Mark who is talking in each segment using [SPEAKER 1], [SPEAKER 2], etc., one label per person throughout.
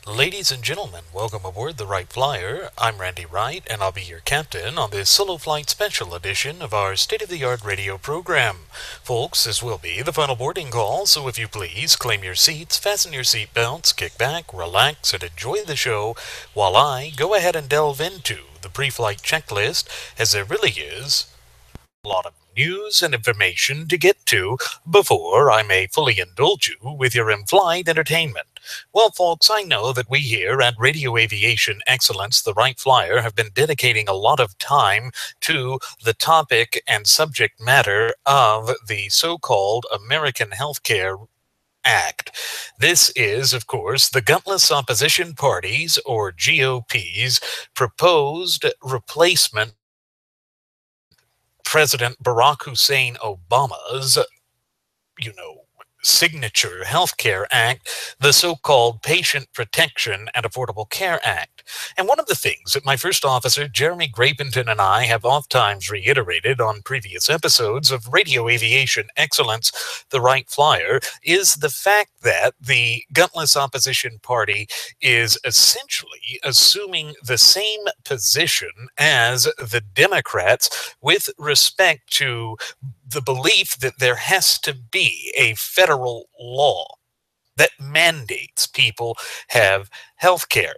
[SPEAKER 1] Ladies and gentlemen, welcome aboard the Wright Flyer. I'm Randy Wright, and I'll be your captain on this solo flight special edition of our state-of-the-art radio program. Folks, this will be the final boarding call, so if you please, claim your seats, fasten your seat belts, kick back, relax, and enjoy the show while I go ahead and delve into the pre-flight checklist, as there really is a lot of news and information to get to before I may fully indulge you with your in-flight entertainment. Well, folks, I know that we here at Radio Aviation Excellence, the Wright Flyer, have been dedicating a lot of time to the topic and subject matter of the so-called American Healthcare Act. This is, of course, the Gutless Opposition Party's, or GOP's, proposed replacement President Barack Hussein Obama's, signature healthcare act, the so-called Patient Protection and Affordable Care Act. And one of the things that my first officer, Jeremy Grapenton, and I have oftentimes reiterated on previous episodes of Radio Aviation Excellence, the Wright Flyer, is the fact that the Gutless Opposition Party is essentially assuming the same position as the Democrats with respect to the belief that there has to be a federal law that mandates people have health care.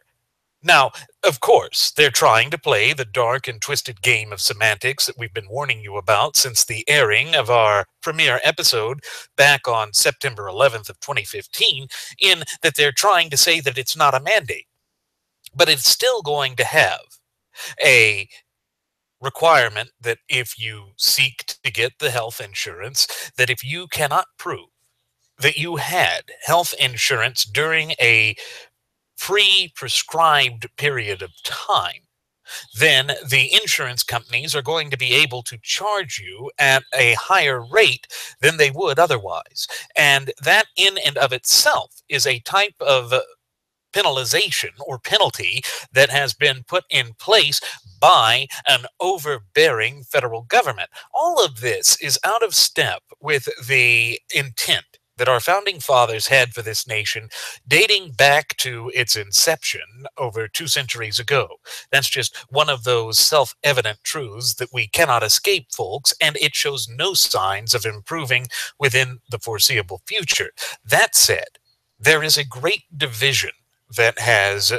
[SPEAKER 1] Now, of course, they're trying to play the dark and twisted game of semantics that we've been warning you about since the airing of our premiere episode back on September 11th of 2015, in that they're trying to say that it's not a mandate, but it's still going to have a requirement that if you seek to get the health insurance, that if you cannot prove that you had health insurance during a pre-prescribed period of time, then the insurance companies are going to be able to charge you at a higher rate than they would otherwise. And that in and of itself is a type of penalization or penalty that has been put in place by an overbearing federal government. All of this is out of step with the intent that our founding fathers had for this nation, dating back to its inception over 2 centuries ago. That's just one of those self-evident truths that we cannot escape, folks, and it shows no signs of improving within the foreseeable future. That said, there is a great division that has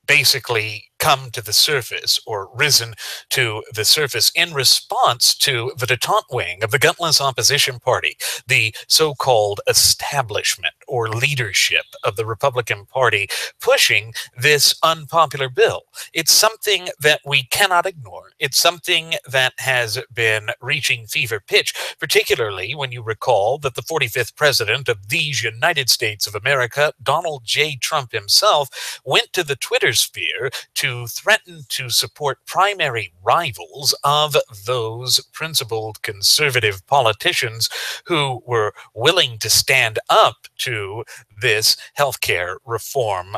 [SPEAKER 1] basically come to the surface or risen to the surface in response to the detente wing of the Gutless Opposition Party, the so-called establishment or leadership of the Republican Party pushing this unpopular bill. It's something that we cannot ignore. It's something that has been reaching fever pitch, particularly when you recall that the 45th president of these United States of America, Donald J. Trump himself, went to the Twitter sphere to threaten to support primary rivals of those principled conservative politicians who were willing to stand up to this healthcare reform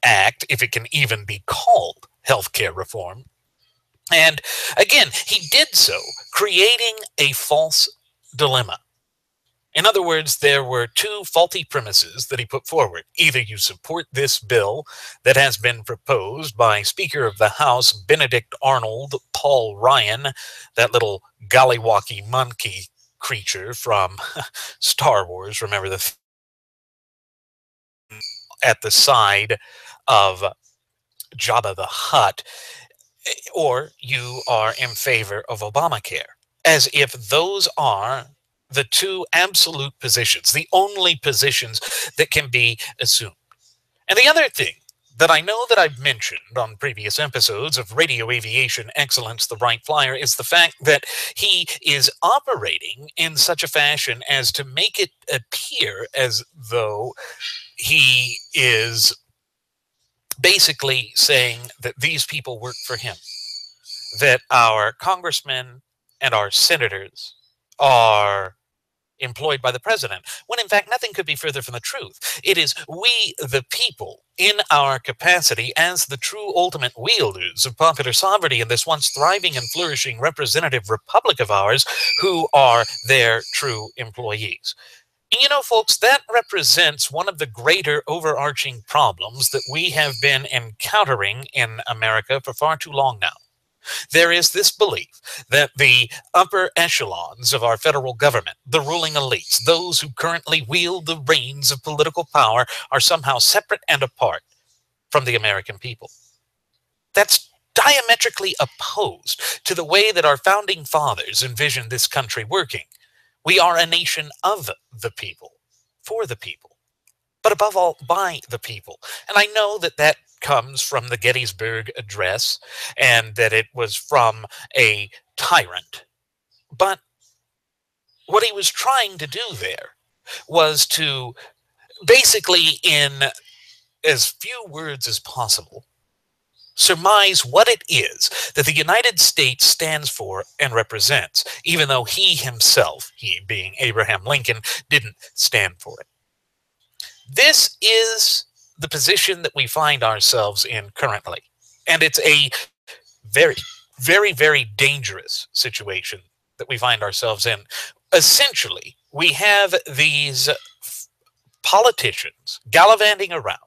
[SPEAKER 1] act, if it can even be called healthcare reform. And again, he did so, creating a false dilemma. In other words, there were two faulty premises that he put forward. Either you support this bill that has been proposed by Speaker of the House Benedict Arnold Paul Ryan, that little gollywalky monkey creature from Star Wars, remember at the side of Jabba the Hutt, or you are in favor of Obamacare, as if those are the two absolute positions, the only positions that can be assumed. And the other thing that I know that I've mentioned on previous episodes of Radio Aviation Excellence, the Wright Flyer, is the fact that he is operating in such a fashion as to make it appear as though he is basically saying that these people work for him, that our congressmen and our senators are employed by the president, when in fact nothing could be further from the truth. It is we, the people, in our capacity as the true ultimate wielders of popular sovereignty in this once thriving and flourishing representative republic of ours, who are their true employees. You know, folks, that represents one of the greater overarching problems that we have been encountering in America for far too long now. There is this belief that the upper echelons of our federal government, the ruling elites, those who currently wield the reins of political power, are somehow separate and apart from the American people. That's diametrically opposed to the way that our founding fathers envisioned this country working. We are a nation of the people, for the people, but above all, by the people. And I know that that comes from the Gettysburg Address and that it was from a tyrant. But what he was trying to do there was to basically, in as few words as possible, surmise what it is that the United States stands for and represents, even though he himself, he being Abraham Lincoln, didn't stand for it. This is the position that we find ourselves in currently. And it's a very, very, very dangerous situation that we find ourselves in. Essentially, we have these politicians gallivanting around,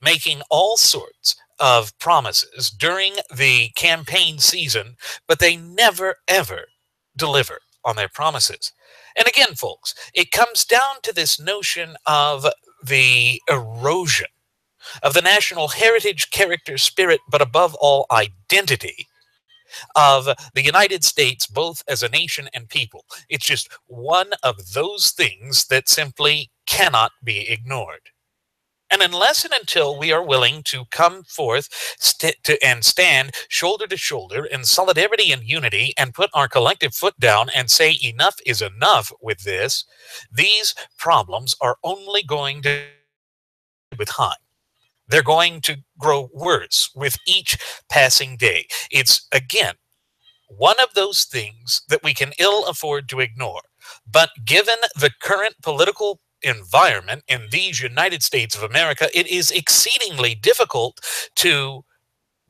[SPEAKER 1] making all sorts of promises during the campaign season, but they never, ever deliver on their promises. And again, folks, it comes down to this notion of the erosion of the national heritage, character, spirit, but above all, identity of the United States, both as a nation and people. It's just one of those things that simply cannot be ignored. And unless and until we are willing to come forth and stand shoulder to shoulder in solidarity and unity and put our collective foot down and say enough is enough with this, these problems are only going to with time. They're going to grow worse with each passing day. It's, again, one of those things that we can ill afford to ignore. But given the current political environment in these United States of America, it is exceedingly difficult to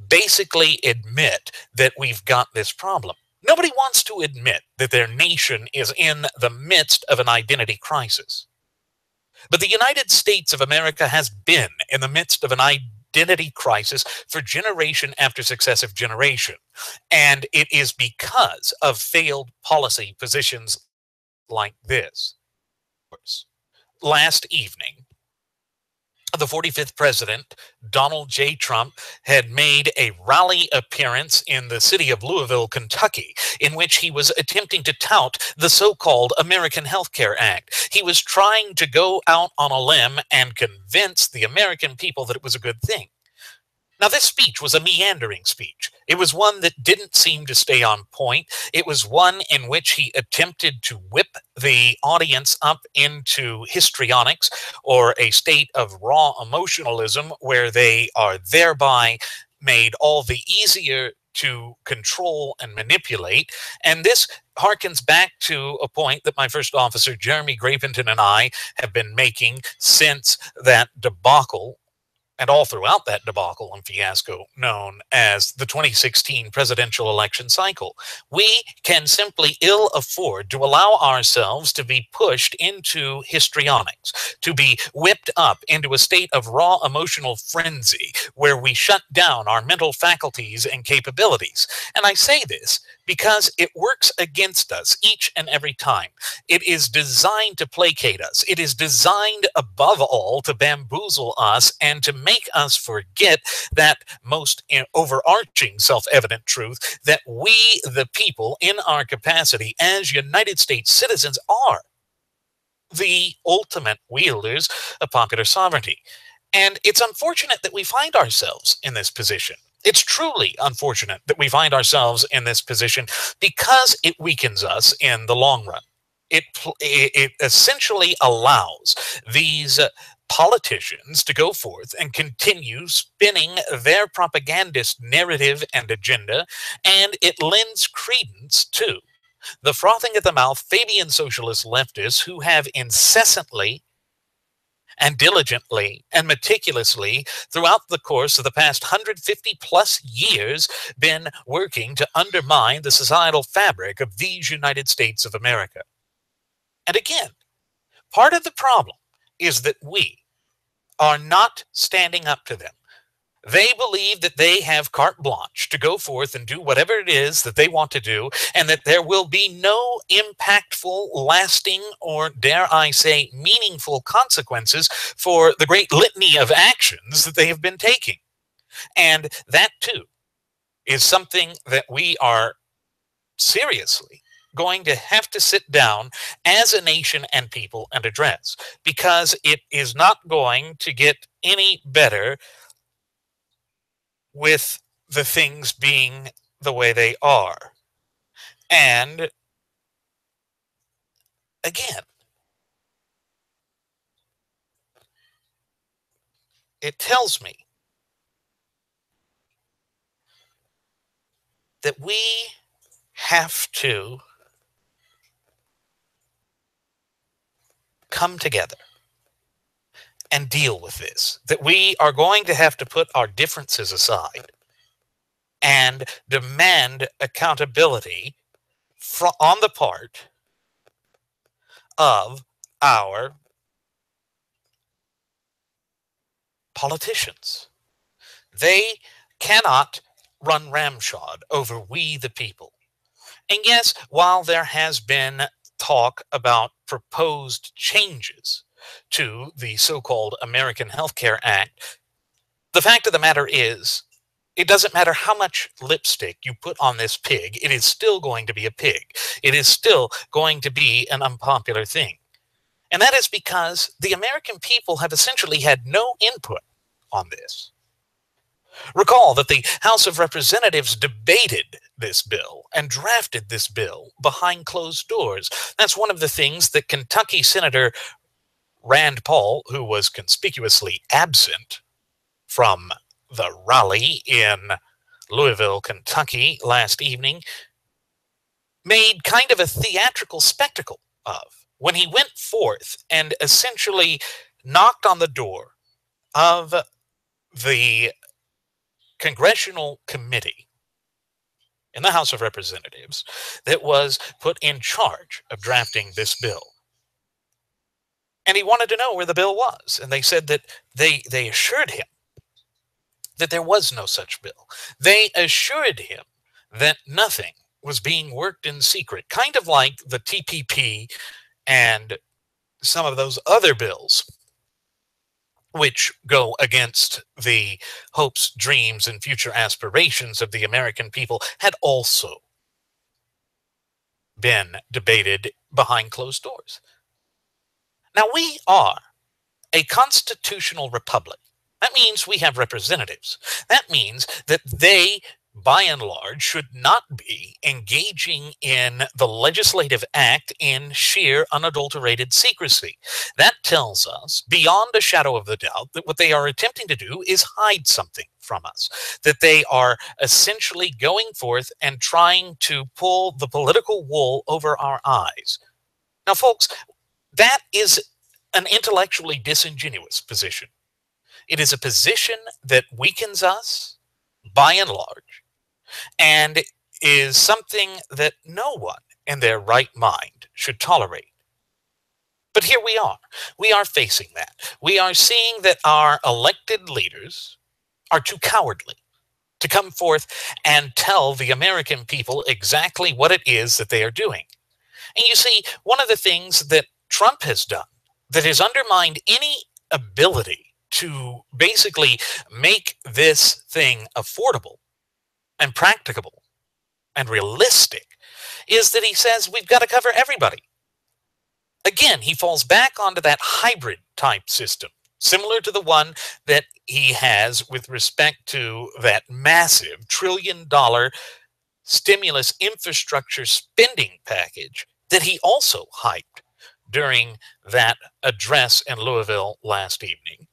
[SPEAKER 1] basically admit that we've got this problem. Nobody wants to admit that their nation is in the midst of an identity crisis. But the United States of America has been in the midst of an identity crisis for generation after successive generation. And it is because of failed policy positions like this. Last evening, the 45th president, Donald J. Trump, had made a rally appearance in the city of Louisville, Kentucky, in which he was attempting to tout the so-called American Health Care Act. He was trying to go out on a limb and convince the American people that it was a good thing. Now, this speech was a meandering speech. It was one that didn't seem to stay on point. It was one in which he attempted to whip the audience up into histrionics, or a state of raw emotionalism, where they are thereby made all the easier to control and manipulate. And this harkens back to a point that my first officer, Jeremy Grapenton, and I have been making since that debacle, and all throughout that debacle and fiasco known as the 2016 presidential election cycle. We can simply ill afford to allow ourselves to be pushed into histrionics, to be whipped up into a state of raw emotional frenzy where we shut down our mental faculties and capabilities. And I say this because it works against us each and every time. It is designed to placate us. It is designed, above all, to bamboozle us and to make us forget that most overarching self-evident truth that we, the people, in our capacity as United States citizens, are the ultimate wielders of popular sovereignty. And it's unfortunate that we find ourselves in this position. It's truly unfortunate that we find ourselves in this position because it weakens us in the long run. It essentially allows these politicians to go forth and continue spinning their propagandist narrative and agenda, and it lends credence to the frothing at the mouth Fabian socialist leftists who have incessantly and diligently and meticulously throughout the course of the past 150 plus years been working to undermine the societal fabric of these United States of America. And again, Part of the problem is that we are not standing up to them. They believe that they have carte blanche to go forth and do whatever it is that they want to do, and that there will be no impactful, lasting, or dare I say, meaningful consequences for the great litany of actions that they have been taking. And that, too, is something that we are seriously going to have to sit down as a nation and people and address, because it is not going to get any better with the things being the way they are. And again, it tells me that we have to come together and deal with this, that we are going to have to put our differences aside and demand accountability on the part of our politicians. They cannot run ramshod over we the people. And yes, while there has been talk about proposed changes to the so-called American Health Care Act, the fact of the matter is, it doesn't matter how much lipstick you put on this pig, it is still going to be a pig. It is still going to be an unpopular thing. And that is because the American people have essentially had no input on this. Recall that the House of Representatives debated this bill and drafted this bill behind closed doors. That's one of the things that Kentucky Senator Rand Paul, who was conspicuously absent from the rally in Louisville, Kentucky last evening, made kind of a theatrical spectacle of when he went forth and essentially knocked on the door of the congressional committee in the House of Representatives that was put in charge of drafting this bill. And he wanted to know where the bill was. And they said that they assured him that there was no such bill. They assured him that nothing was being worked in secret, kind of like the TPP and some of those other bills which go against the hopes, dreams, and future aspirations of the American people, had also been debated behind closed doors. Now, we are a constitutional republic. That means we have representatives. That means that they, by and large, should not be engaging in the legislative act in sheer, unadulterated secrecy. That tells us, beyond a shadow of the doubt, that what they are attempting to do is hide something from us, that they are essentially going forth and trying to pull the political wool over our eyes. Now, folks, that is an intellectually disingenuous position. It is a position that weakens us, by and large, and is something that no one in their right mind should tolerate. But here we are. We are facing that. We are seeing that our elected leaders are too cowardly to come forth and tell the American people exactly what it is that they are doing. And you see, one of the things that Trump has done that has undermined any ability to basically make this thing affordable and practicable and realistic is that he says we've got to cover everybody. Again, he falls back onto that hybrid type system, similar to the one that he has with respect to that massive trillion-dollar stimulus infrastructure spending package that he also hyped during that address in Louisville last evening.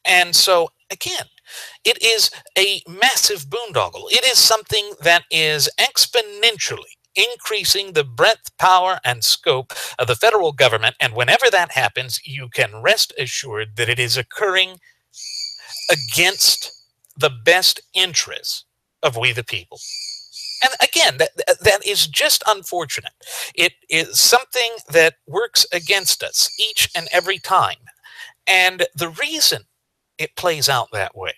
[SPEAKER 1] And so, again, it is a massive boondoggle. It is something that is exponentially increasing the breadth, power, and scope of the federal government. And whenever that happens, you can rest assured that it is occurring against the best interests of we the people. And again, that is just unfortunate. It is something that works against us each and every time. And the reason it plays out that way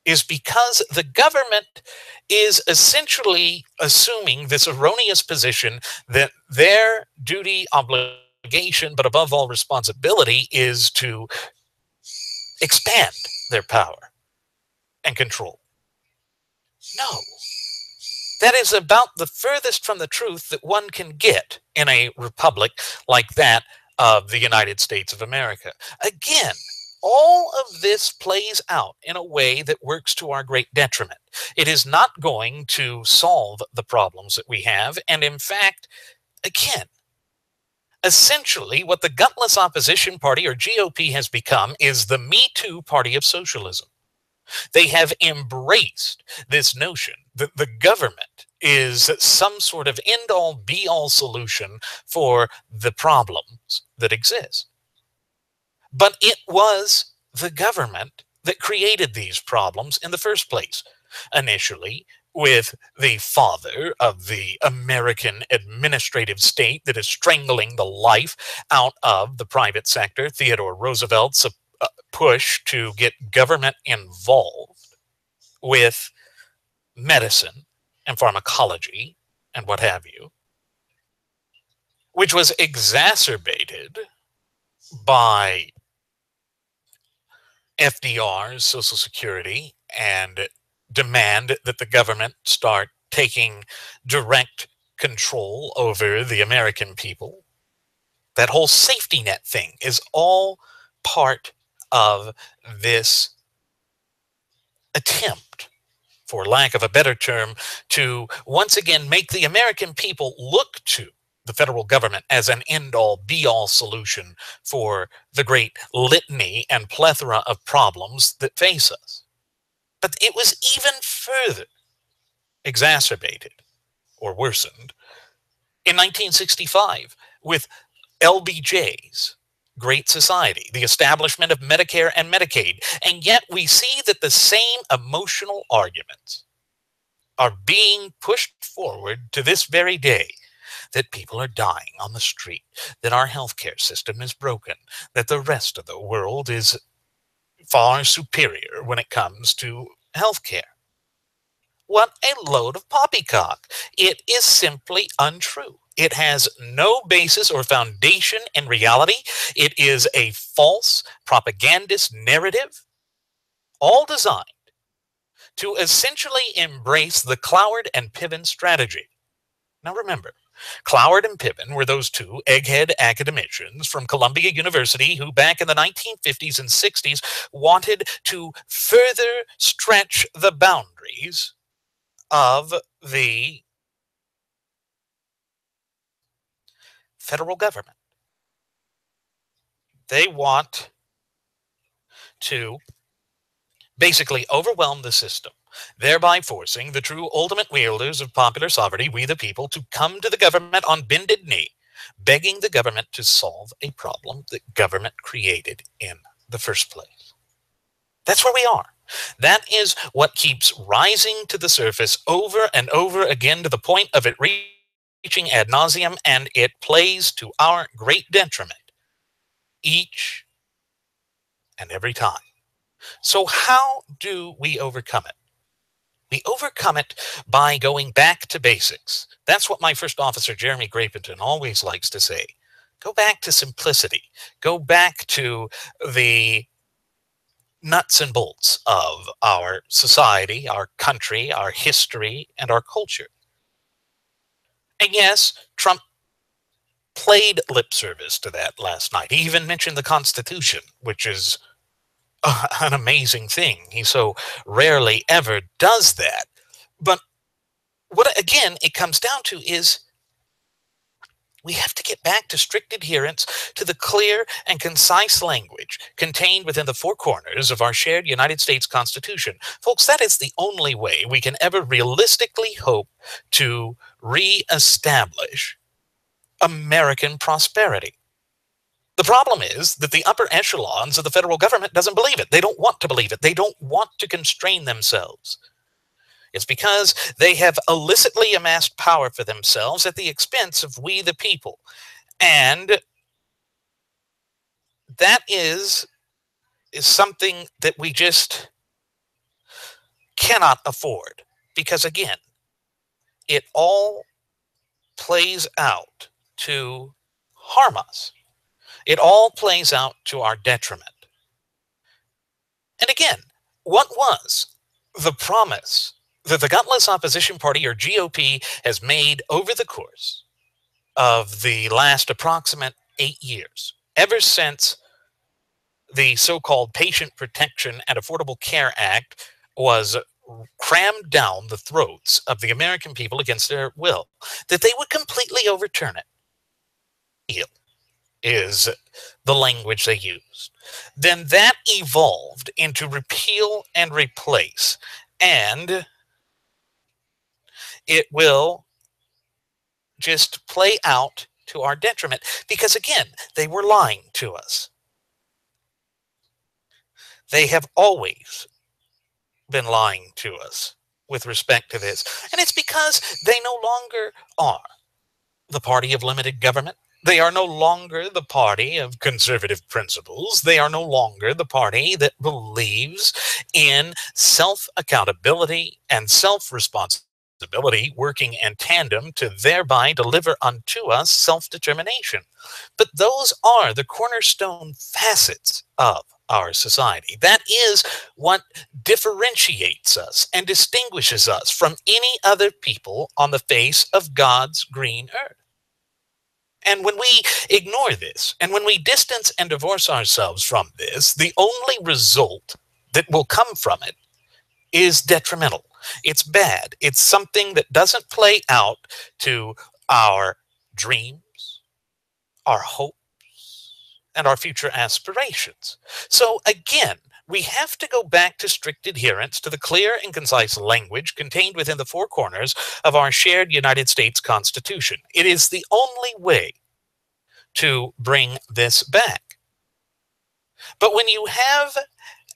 [SPEAKER 1] is because the government is essentially assuming this erroneous position that their duty, obligation, but above all responsibility is to expand their power and control. No, that is about the furthest from the truth that one can get in a republic like that of the United States of America. Again, all of this plays out in a way that works to our great detriment. It is not going to solve the problems that we have. And in fact, again, essentially what the gutless opposition party or GOP has become is the Me Too party of socialism. They have embraced this notion that the government is some sort of end-all, be-all solution for the problems that exist. But it was the government that created these problems in the first place. Initially, with the father of the American administrative state that is strangling the life out of the private sector, Theodore Roosevelt's push to get government involved with medicine and pharmacology and what have you, which was exacerbated by FDR's Social Security and demand that the government start taking direct control over the American people. That whole safety net thing is all part of this attempt, for lack of a better term, to once again make the American people look to the federal government as an end-all, be-all solution for the great litany and plethora of problems that face us. But it was even further exacerbated or worsened in 1965 with LBJ's Great Society, the establishment of Medicare and Medicaid. And yet we see that the same emotional arguments are being pushed forward to this very day, that people are dying on the street, that our healthcare system is broken, that the rest of the world is far superior when it comes to healthcare. What a load of poppycock. It is simply untrue. It has no basis or foundation in reality. It is a false propagandist narrative, all designed to essentially embrace the Cloward and Piven strategy. Now remember, Cloward and Piven were those two egghead academicians from Columbia University who back in the 1950s and 60s wanted to further stretch the boundaries of the federal government. They want to basically overwhelm the system, thereby forcing the true ultimate wielders of popular sovereignty, we the people, to come to the government on bended knee, begging the government to solve a problem that government created in the first place. That's where we are. That is what keeps rising to the surface over and over again to the point of it reaching ad nauseum, and it plays to our great detriment each and every time. So how do we overcome it? We overcome it by going back to basics. That's what my first officer, Jeremy Grapenton, always likes to say. Go back to simplicity. Go back to the nuts and bolts of our society, our country, our history, and our culture. And yes, Trump played lip service to that last night. He even mentioned the Constitution, which is an amazing thing. He so rarely ever does that. But what, again, it comes down to is we have to get back to strict adherence to the clear and concise language contained within the four corners of our shared United States Constitution. Folks, that is the only way we can ever realistically hope to reestablish American prosperity. The problem is that the upper echelons of the federal government doesn't believe it. They don't want to believe it. They don't want to constrain themselves. It's because they have illicitly amassed power for themselves at the expense of we the people. And that is something that we just cannot afford. Because again, it all plays out to harm us. It all plays out to our detriment. And again, what was the promise that the gutless opposition party, or GOP, has made over the course of the last approximate 8 years, ever since the so-called Patient Protection and Affordable Care Act was crammed down the throats of the American people against their will, that they would completely overturn it, is the language they used. Then that evolved into repeal and replace, and it will just play out to our detriment because, again, they were lying to us. They have always been lying to us with respect to this, and it's because they no longer are the party of limited government. They are no longer the party of conservative principles. They are no longer the party that believes in self-accountability and self-responsibility working in tandem to thereby deliver unto us self-determination. But those are the cornerstone facets of our society. That is what differentiates us and distinguishes us from any other people on the face of God's green earth. And when we ignore this, and when we distance and divorce ourselves from this, the only result that will come from it is detrimental. It's bad. It's something that doesn't play out to our dreams, our hopes, and our future aspirations. So again, we have to go back to strict adherence to the clear and concise language contained within the four corners of our shared United States Constitution. It is the only way to bring this back. But when you have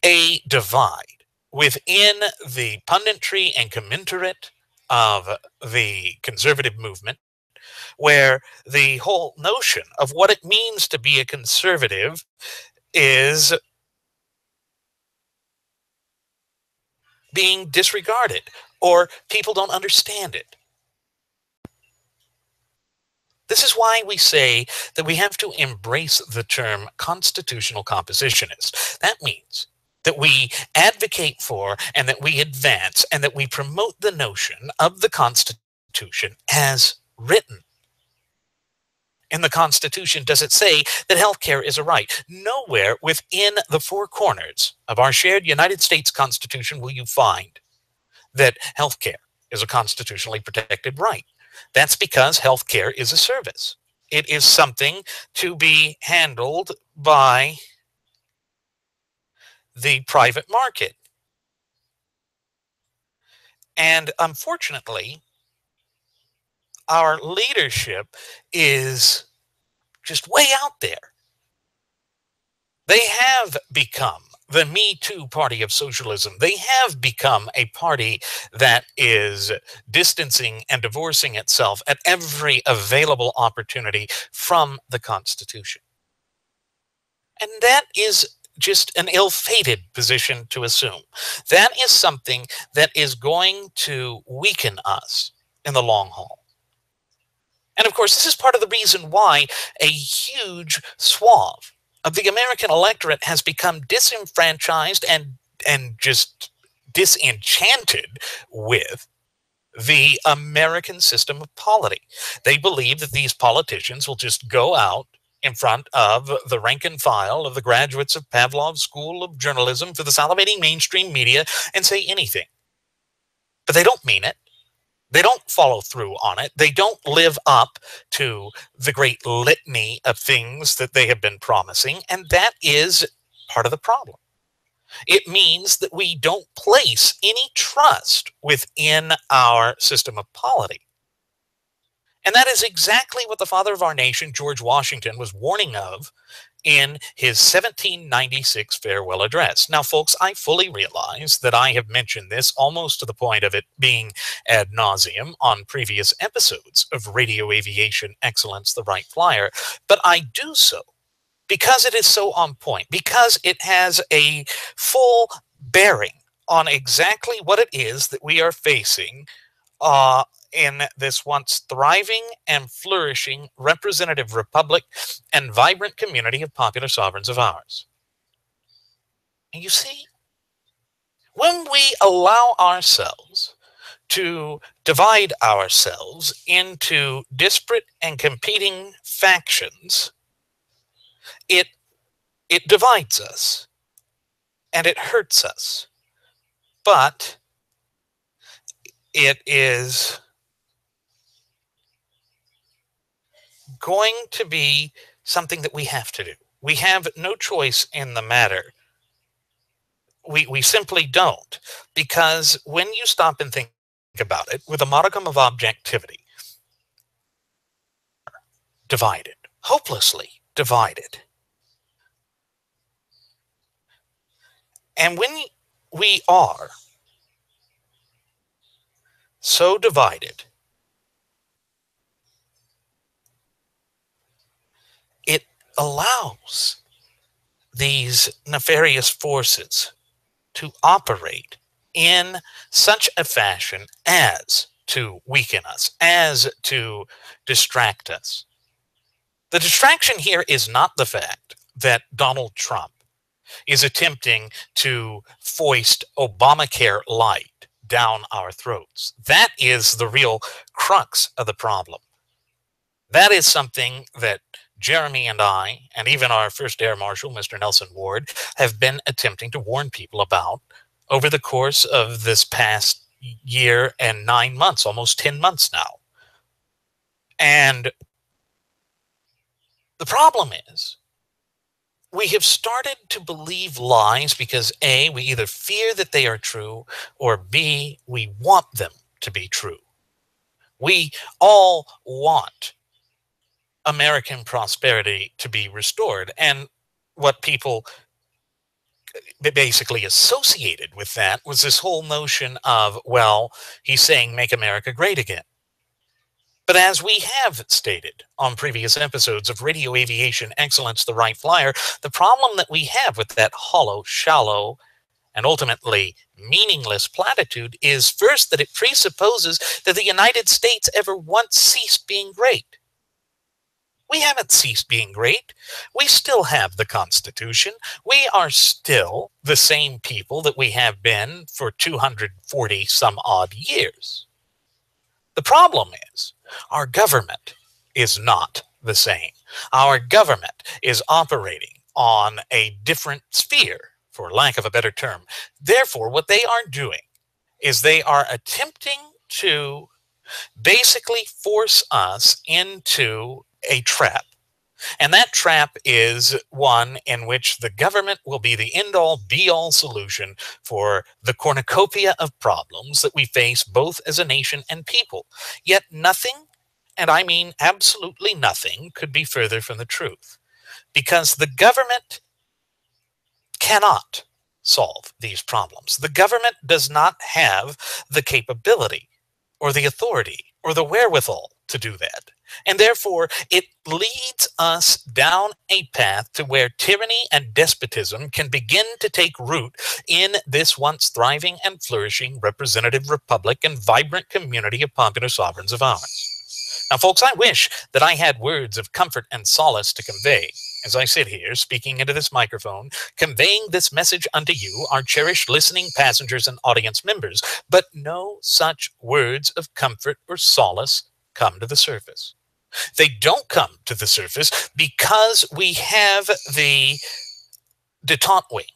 [SPEAKER 1] a divide within the punditry and commensurate of the conservative movement, where the whole notion of what it means to be a conservative is being disregarded, or people don't understand it. This is why we say that we have to embrace the term constitutional compositionist. That means that we advocate for and that we advance and that we promote the notion of the Constitution as written. In the Constitution, does it say that healthcare is a right? Nowhere within the four corners of our shared United States Constitution will you find that healthcare is a constitutionally protected right. That's because healthcare is a service. It is something to be handled by the private market. And unfortunately, our leadership is just way out there. They have become the Me Too party of socialism. They have become a party that is distancing and divorcing itself at every available opportunity from the Constitution. And that is just an ill-fated position to assume. That is something that is going to weaken us in the long haul. And of course, this is part of the reason why a huge swath of the American electorate has become disenfranchised and just disenchanted with the American system of polity. They believe that these politicians will just go out in front of the rank and file of the graduates of Pavlov's School of Journalism for the salivating mainstream media and say anything. But they don't mean it. They don't follow through on it. They don't live up to the great litany of things that they have been promising, and that is part of the problem. It means that we don't place any trust within our system of polity. And that is exactly what the father of our nation, George Washington, was warning of in his 1796 farewell address. Now, folks, I fully realize that I have mentioned this almost to the point of it being ad nauseum on previous episodes of Radio Aviation Excellence, the Wright Flyer, but I do so because it is so on point, because it has a full bearing on exactly what it is that we are facing in this once thriving and flourishing representative republic and vibrant community of popular sovereigns of ours. And you see, when we allow ourselves to divide ourselves into disparate and competing factions, it divides us and it hurts us. But it is going to be something that we have to do. We have no choice in the matter. We simply don't, because when you stop and think about it with a modicum of objectivity, divided, hopelessly divided. And when we are so divided, it allows these nefarious forces to operate in such a fashion as to weaken us, as to distract us. The distraction here is not the fact that Donald Trump is attempting to foist Obamacare light down our throats. That is the real crux of the problem. That is something that Jeremy and I, and even our first Air Marshal, Mr. Nelson Ward, have been attempting to warn people about over the course of this past year and 9 months, almost 10 months now. And the problem is, we have started to believe lies because A, we either fear that they are true, or B, we want them to be true. We all want American prosperity to be restored. And what people basically associated with that was this whole notion of, well, he's saying make America great again. But as we have stated on previous episodes of Radio Aviation Excellence, the Wright Flyer, the problem that we have with that hollow, shallow, and ultimately meaningless platitude is first that it presupposes that the United States ever once ceased being great. We haven't ceased being great. We still have the Constitution. We are still the same people that we have been for 240 some odd years. The problem is our government is not the same. Our government is operating on a different sphere, for lack of a better term. Therefore, what they are doing is they are attempting to basically force us into a trap. And that trap is one in which the government will be the end-all, be-all solution for the cornucopia of problems that we face both as a nation and people. Yet nothing, and I mean absolutely nothing, could be further from the truth. Because the government cannot solve these problems. The government does not have the capability or the authority or the wherewithal to do that. And therefore, it leads us down a path to where tyranny and despotism can begin to take root in this once thriving and flourishing representative republic and vibrant community of popular sovereigns of ours. Now, folks, I wish that I had words of comfort and solace to convey as I sit here speaking into this microphone, conveying this message unto you, our cherished listening passengers and audience members, but no such words of comfort or solace come to the surface. They don't come to the surface because we have the detente wing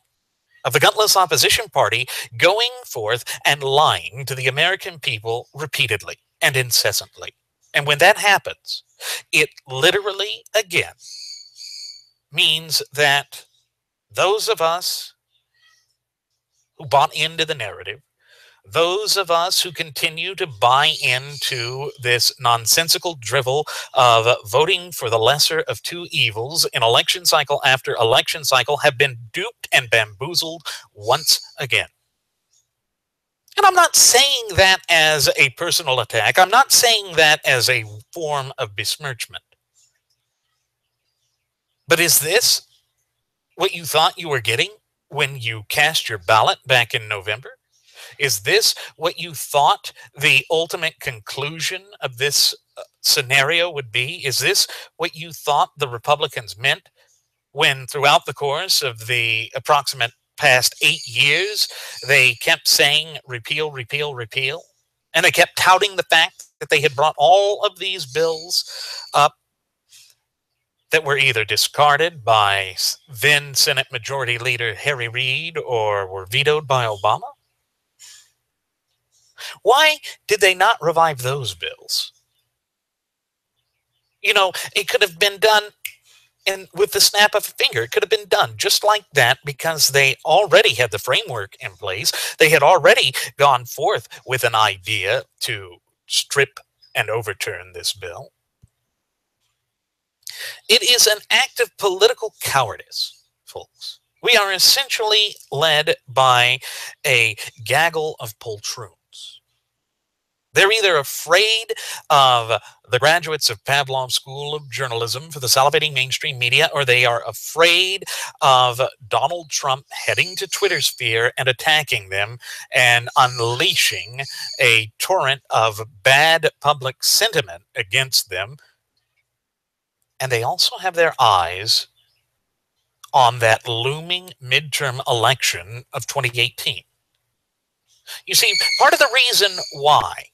[SPEAKER 1] of the gutless opposition party going forth and lying to the American people repeatedly and incessantly. And when that happens, it literally, again, means that those of us who bought into the narrative those of us who continue to buy into this nonsensical drivel of voting for the lesser of two evils in election cycle after election cycle have been duped and bamboozled once again. And I'm not saying that as a personal attack. I'm not saying that as a form of besmirchment. But is this what you thought you were getting when you cast your ballot back in November? Is this what you thought the ultimate conclusion of this scenario would be? Is this what you thought the Republicans meant when, throughout the course of the approximate past 8 years, they kept saying repeal, repeal, repeal? And they kept touting the fact that they had brought all of these bills up that were either discarded by then Senate Majority Leader Harry Reid or were vetoed by Obama? Why did they not revive those bills? You know, it could have been done with the snap of a finger. It could have been done just like that because they already had the framework in place. They had already gone forth with an idea to strip and overturn this bill. It is an act of political cowardice, folks. We are essentially led by a gaggle of poltroons. They're either afraid of the graduates of Pavlov's School of Journalism for the salivating mainstream media, or they are afraid of Donald Trump heading to Twitter sphere and attacking them and unleashing a torrent of bad public sentiment against them. And they also have their eyes on that looming midterm election of 2018. You see, part of the reason why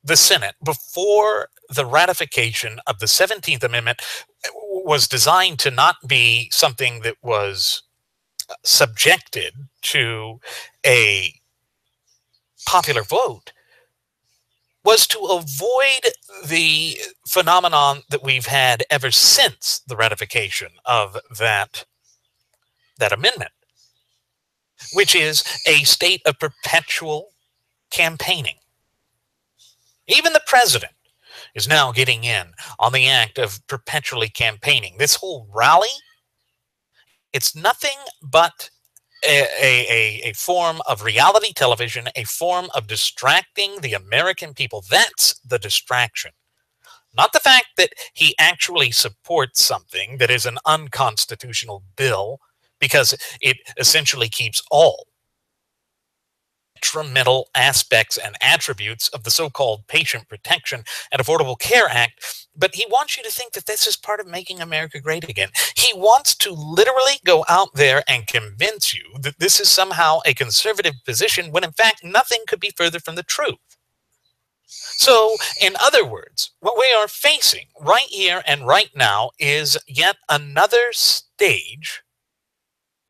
[SPEAKER 1] the Senate, before the ratification of the 17th Amendment, was designed to not be something that was subjected to a popular vote, was to avoid the phenomenon that we've had ever since the ratification of that amendment, which is a state of perpetual campaigning. Even the president is now getting in on the act of perpetually campaigning. This whole rally, it's nothing but a form of reality television, a form of distracting the American people. That's the distraction. Not the fact that he actually supports something that is an unconstitutional bill, because it essentially keeps all detrimental aspects and attributes of the so-called Patient Protection and Affordable Care Act, but he wants you to think that this is part of making America great again. He wants to literally go out there and convince you that this is somehow a conservative position, when in fact nothing could be further from the truth. So, in other words, what we are facing right here and right now is yet another stage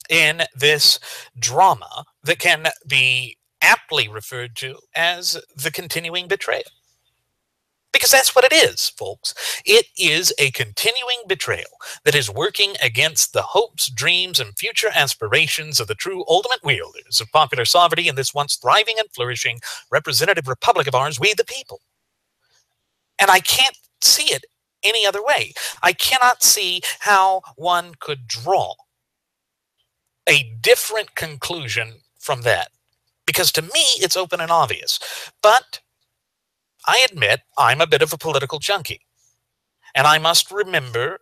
[SPEAKER 1] in this drama that can be aptly referred to as the continuing betrayal. Because that's what it is, folks. It is a continuing betrayal that is working against the hopes, dreams, and future aspirations of the true ultimate wielders of popular sovereignty in this once thriving and flourishing representative republic of ours, we the people. And I can't see it any other way. I cannot see how one could draw a different conclusion from that. Because to me, it's open and obvious. But I admit I'm a bit of a political junkie. And I must remember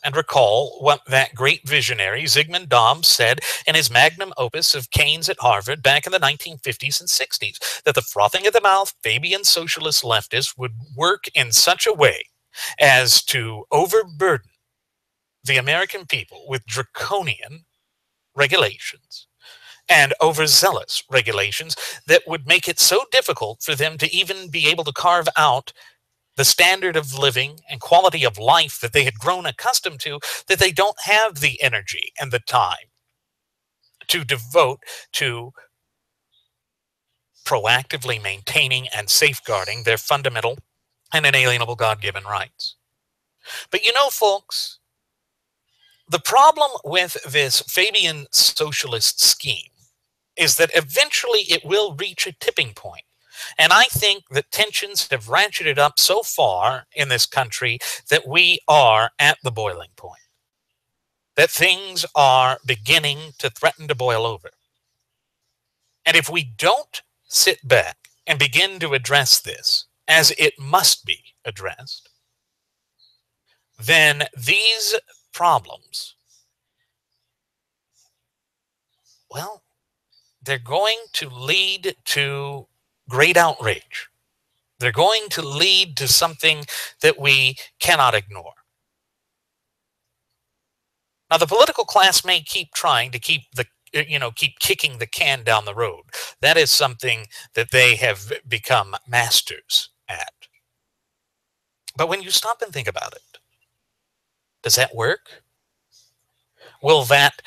[SPEAKER 1] and recall what that great visionary Zygmunt Daum said in his magnum opus of Keynes at Harvard back in the 1950s and 60s, that the frothing at the mouth Fabian socialist leftists would work in such a way as to overburden the American people with draconian regulations and overzealous regulations that would make it so difficult for them to even be able to carve out the standard of living and quality of life that they had grown accustomed to, that they don't have the energy and the time to devote to proactively maintaining and safeguarding their fundamental and inalienable God-given rights. But you know, folks, the problem with this Fabian socialist scheme is that eventually it will reach a tipping point. And I think that tensions have ratcheted up so far in this country that we are at the boiling point, that things are beginning to threaten to boil over. And if we don't sit back and begin to address this as it must be addressed, then these problems, well, they're going to lead to great outrage. They're going to lead to something that we cannot ignore. Now, the political class may keep trying to keep kicking the can down the road. That is something that they have become masters at. But when you stop and think about it, does that work? Will that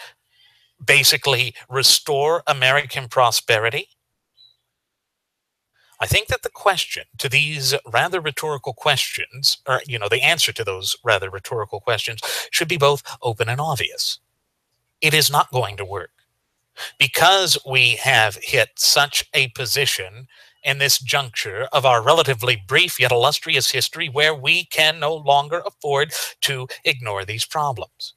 [SPEAKER 1] basically restore American prosperity? I think that the question to these rather rhetorical questions, or, the answer to those rather rhetorical questions, should be both open and obvious. It is not going to work because we have hit such a position in this juncture of our relatively brief yet illustrious history where we can no longer afford to ignore these problems.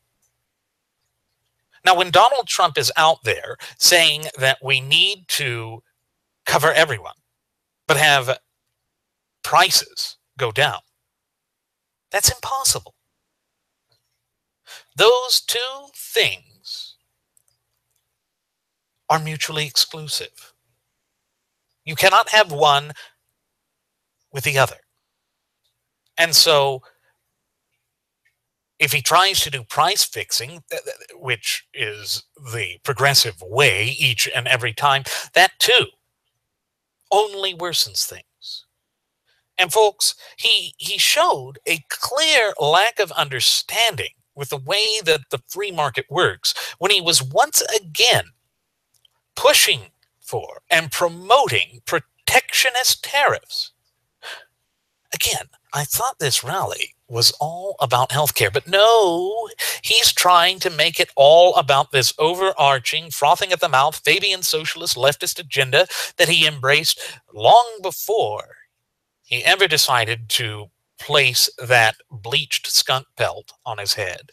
[SPEAKER 1] Now, when Donald Trump is out there saying that we need to cover everyone, but have prices go down, that's impossible. Those two things are mutually exclusive. You cannot have one with the other. And so if he tries to do price fixing, which is the progressive way each and every time, that too only worsens things. And folks, he showed a clear lack of understanding with the way that the free market works when he was once again pushing for and promoting protectionist tariffs. Again, I thought this rally was all about healthcare, but no, he's trying to make it all about this overarching, frothing at the mouth, Fabian socialist leftist agenda that he embraced long before he ever decided to place that bleached skunk pelt on his head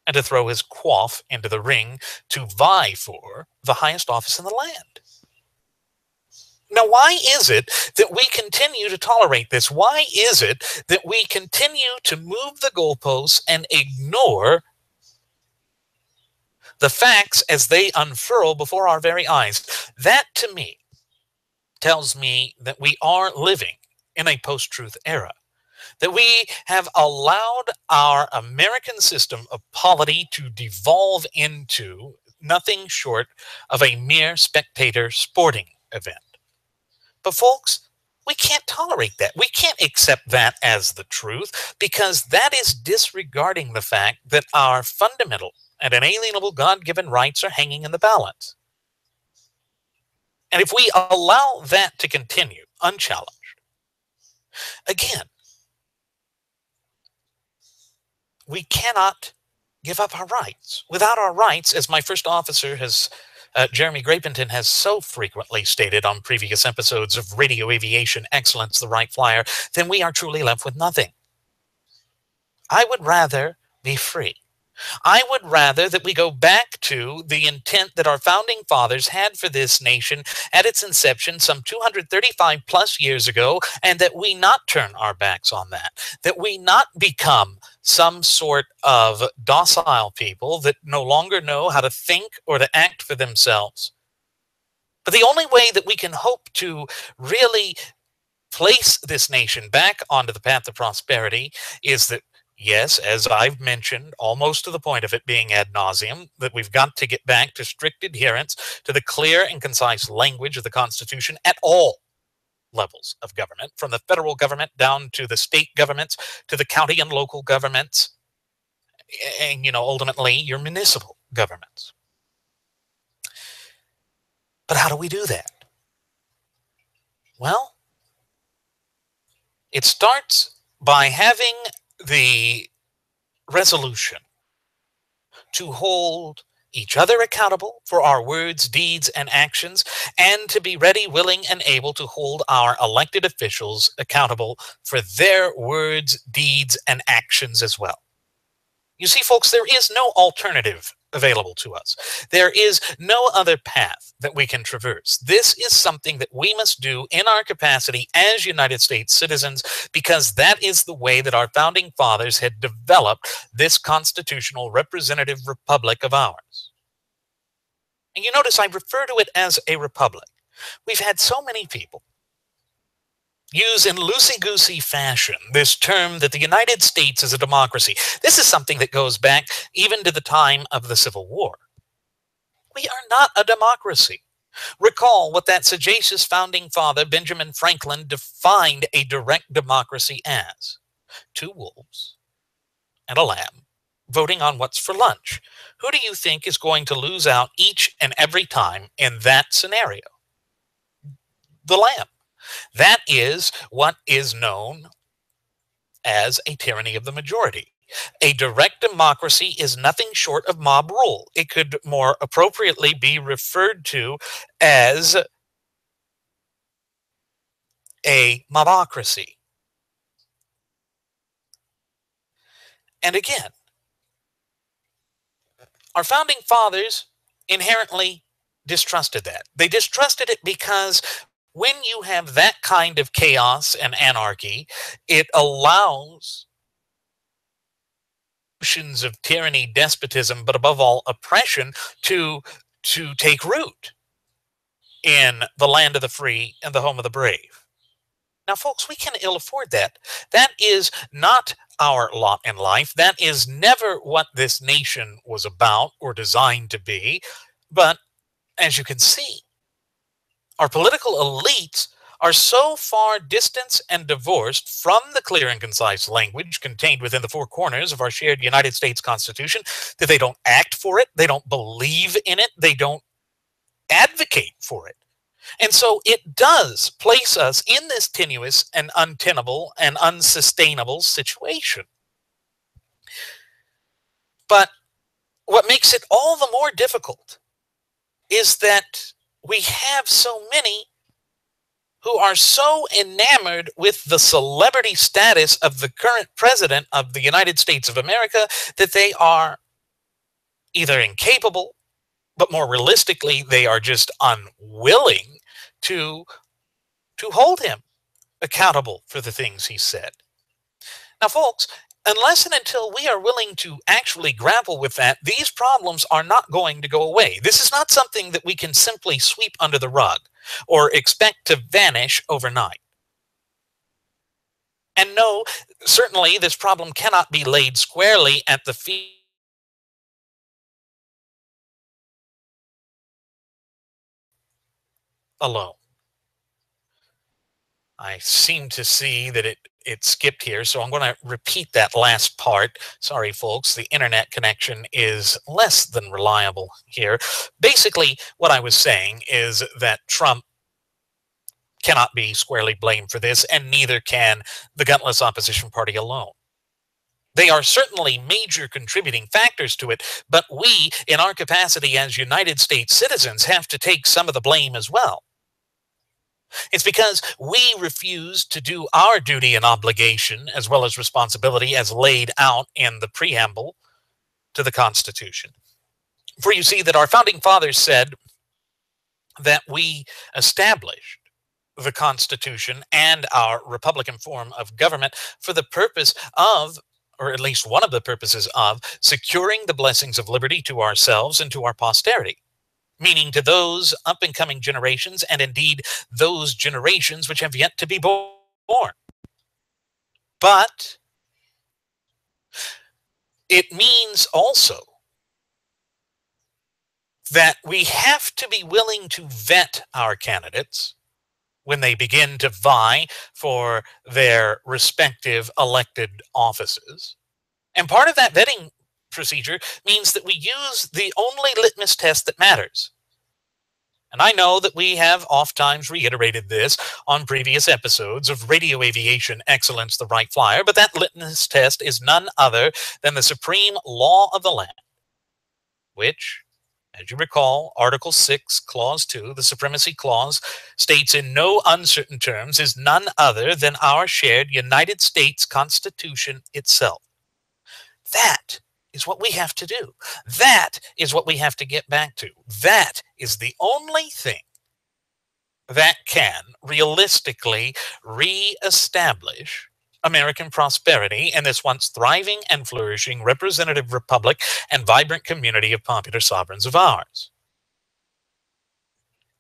[SPEAKER 1] and to throw his quaff into the ring to vie for the highest office in the land. Now, why is it that we continue to tolerate this? Why is it that we continue to move the goalposts and ignore the facts as they unfurl before our very eyes? That, to me, tells me that we are living in a post-truth era, that we have allowed our American system of polity to devolve into nothing short of a mere spectator sporting event. But folks, we can't tolerate that. We can't accept that as the truth, because that is disregarding the fact that our fundamental and inalienable God-given rights are hanging in the balance. And if we allow that to continue unchallenged, again, we cannot give up our rights. Without our rights, as my first officer Jeremy Grapenton has so frequently stated on previous episodes of Radio Aviation Excellence, the Wright Flyer, then we are truly left with nothing. I would rather be free. I would rather that we go back to the intent that our founding fathers had for this nation at its inception some 235 plus years ago, and that we not turn our backs on that we not become some sort of docile people that no longer know how to think or to act for themselves. But the only way that we can hope to really place this nation back onto the path of prosperity is that, yes, as I've mentioned, almost to the point of it being ad nauseum, that we've got to get back to strict adherence to the clear and concise language of the Constitution at all levels of government, from the federal government down to the state governments, to the county and local governments, and, ultimately your municipal governments. But how do we do that? Well, it starts by having the resolution to hold each other accountable for our words, deeds, and actions, and to be ready, willing, and able to hold our elected officials accountable for their words, deeds, and actions as well. You see, folks, there is no alternative available to us. There is no other path that we can traverse. This is something that we must do in our capacity as United States citizens, because that is the way that our founding fathers had developed this constitutional representative republic of ours. And you notice I refer to it as a republic. We've had so many people use in loosey-goosey fashion this term that the United States is a democracy. This is something that goes back even to the time of the Civil War. We are not a democracy. Recall what that sagacious founding father, Benjamin Franklin, defined a direct democracy as: two wolves and a lamb voting on what's for lunch. Who do you think is going to lose out each and every time in that scenario? The lamb. That is what is known as a tyranny of the majority. A direct democracy is nothing short of mob rule. It could more appropriately be referred to as a mobocracy. And again, our founding fathers inherently distrusted that. They distrusted it because when you have that kind of chaos and anarchy, it allows notions of tyranny, despotism, but above all, oppression to take root in the land of the free and the home of the brave. Now, folks, we can ill afford that. That is not our lot in life. That is never what this nation was about or designed to be. But as you can see, our political elites are so far distanced and divorced from the clear and concise language contained within the four corners of our shared United States Constitution that they don't act for it, they don't believe in it, they don't advocate for it. And so it does place us in this tenuous and untenable and unsustainable situation. But what makes it all the more difficult is that we have so many who are so enamored with the celebrity status of the current president of the United States of America that they are either incapable, but more realistically, they are just unwilling to hold him accountable for the things he said. Now, folks, unless and until we are willing to actually grapple with that, these problems are not going to go away. This is not something that we can simply sweep under the rug or expect to vanish overnight. And no, certainly this problem cannot be laid squarely at the feet alone. I seem to see that it skipped here, so I'm going to repeat that last part. Sorry, folks, the internet connection is less than reliable here. Basically, what I was saying is that Trump cannot be squarely blamed for this, and neither can the gutless opposition party alone. They are certainly major contributing factors to it, but we, in our capacity as United States citizens, have to take some of the blame as well. It's because we refuse to do our duty and obligation, as well as responsibility, as laid out in the preamble to the Constitution. For you see that our founding fathers said that we established the Constitution and our Republican form of government for the purpose of, or at least one of the purposes of, securing the blessings of liberty to ourselves and to our posterity. Meaning to those up-and-coming generations, and indeed those generations which have yet to be born. But it means also that we have to be willing to vet our candidates when they begin to vie for their respective elected offices. And part of that vetting procedure means that we use the only litmus test that matters. And I know that we have oft-times reiterated this on previous episodes of Radio Aviation Excellence, the Wright Flyer, but that litmus test is none other than the supreme law of the land, which As you recall, Article 6, Clause 2, the Supremacy Clause, states in no uncertain terms is none other than our shared United States Constitution itself. That is what we have to do. That is what we have to get back to. That is the only thing that can realistically reestablish American prosperity in this once thriving and flourishing representative republic and vibrant community of popular sovereigns of ours.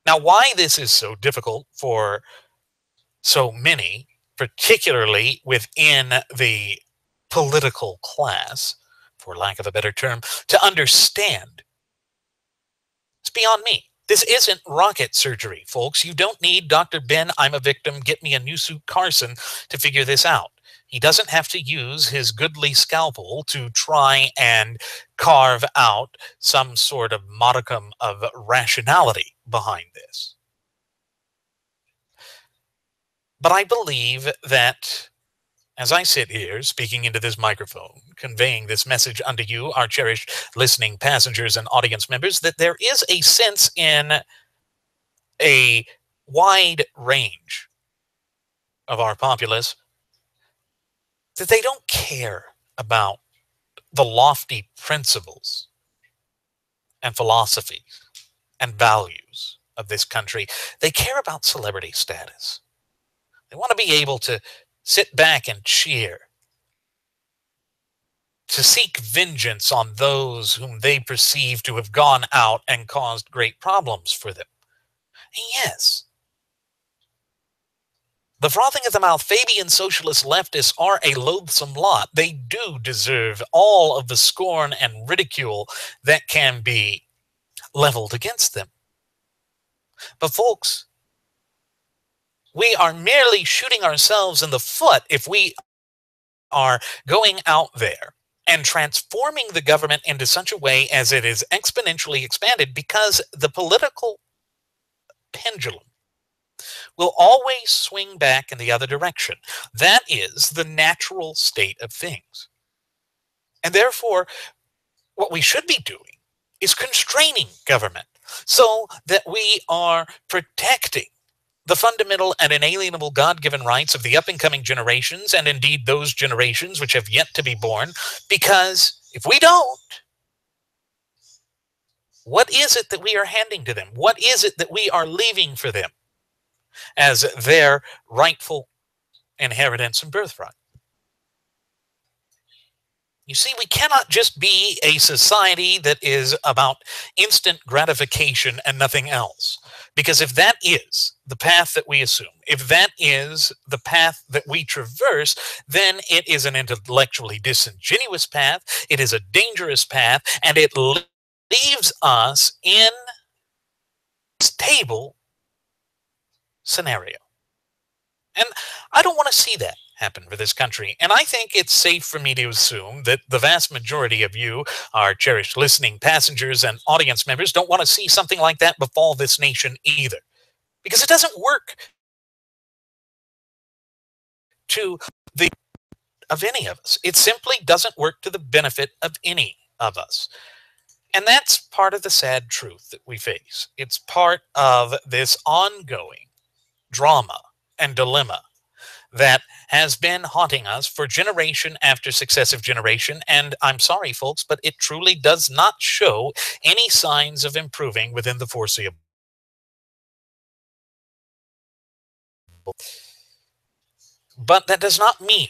[SPEAKER 1] Now, why this is so difficult for so many, particularly within the political class, for lack of a better term, to understand, it's beyond me. This isn't rocket surgery, folks. You don't need Dr. Ben, I'm a victim, get me a new suit Carson to figure this out. He doesn't have to use his goodly scalpel to try and carve out some sort of modicum of rationality behind this. But I believe that as I sit here speaking into this microphone, conveying this message unto you, our cherished listening passengers and audience members, that there is a sense in a wide range of our populace that they don't care about the lofty principles and philosophies and values of this country. They care about celebrity status. They want to be able to sit back and cheer, to seek vengeance on those whom they perceive to have gone out and caused great problems for them. And yes, the frothing at the mouth Fabian socialist leftists are a loathsome lot. They do deserve all of the scorn and ridicule that can be leveled against them. But folks, we are merely shooting ourselves in the foot if we are going out there and transforming the government into such a way as it is exponentially expanded, because the political pendulum will always swing back in the other direction. That is the natural state of things. And therefore, what we should be doing is constraining government so that we are protecting the fundamental and inalienable God-given rights of the up-and-coming generations, and indeed those generations which have yet to be born, because if we don't, what is it that we are handing to them? What is it that we are leaving for them as their rightful inheritance and birthright? You see, we cannot just be a society that is about instant gratification and nothing else. Because if that is the path that we assume, if that is the path that we traverse, then it is an intellectually disingenuous path, it is a dangerous path, and it leaves us in a stable scenario. And I don't want to see that happen for this country. And I think it's safe for me to assume that the vast majority of you, our cherished listening passengers and audience members, don't want to see something like that befall this nation either. Because it doesn't work to the of any of us. It simply doesn't work to the benefit of any of us. And that's part of the sad truth that we face. It's part of this ongoing drama and dilemma that has been haunting us for generation after successive generation. And I'm sorry, folks, but it truly does not show any signs of improving within the foreseeable. But that does not mean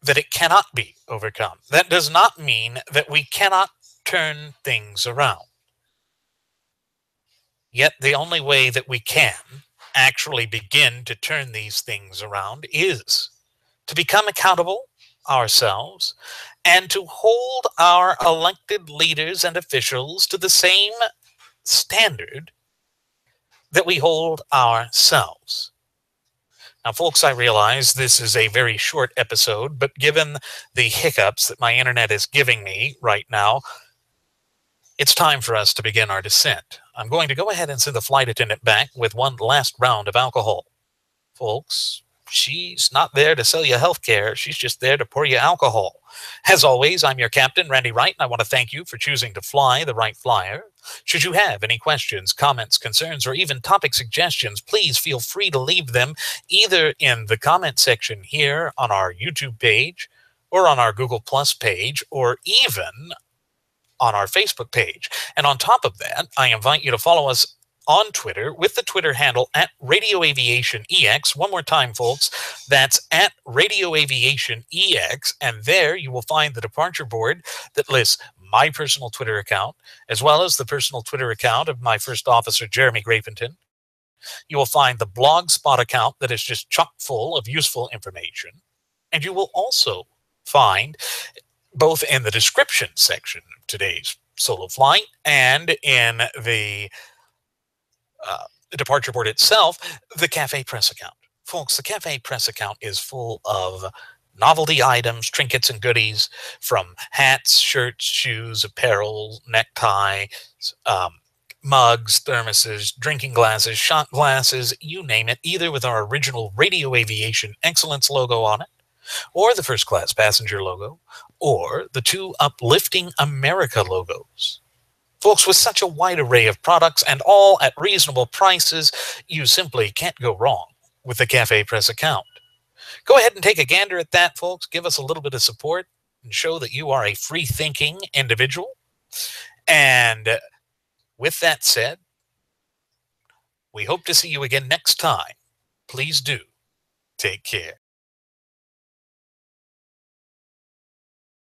[SPEAKER 1] that it cannot be overcome. That does not mean that we cannot turn things around. Yet the only way that we can actually begin to turn these things around is to become accountable ourselves and to hold our elected leaders and officials to the same standard that we hold ourselves. Now, folks, I realize this is a very short episode, but given the hiccups that my internet is giving me right now, it's time for us to begin our descent. I'm going to go ahead and send the flight attendant back with one last round of alcohol. Folks, she's not there to sell you healthcare. She's just there to pour you alcohol. As always, I'm your captain, Randy Wright, and I want to thank you for choosing to fly the Wright Flyer. Should you have any questions, comments, concerns, or even topic suggestions, please feel free to leave them either in the comment section here on our YouTube page or on our Google Plus page or even on our Facebook page. And on top of that, I invite you to follow us on Twitter with the Twitter handle at Radio Aviation EX. One more time, folks, that's at Radio Aviation EX. And there you will find the departure board that lists my personal Twitter account, as well as the personal Twitter account of my first officer, Jeremy Grapington. You will find the Blogspot account that is just chock full of useful information. And you will also find, both in the description section of today's solo flight and in the departure board itself, the Cafe Press account. Folks, the Cafe Press account is full of novelty items, trinkets, and goodies, from hats, shirts, shoes, apparel, neckties, mugs, thermoses, drinking glasses, shot glasses, you name it, either with our original Radio Aviation Excellence logo on it, or the First Class Passenger logo, or the two Uplifting America logos. Folks, with such a wide array of products and all at reasonable prices, you simply can't go wrong with the Cafe Press account. Go ahead and take a gander at that, folks. Give us a little bit of support and show that you are a free-thinking individual. And with that said, we hope to see you again next time. Please do take care.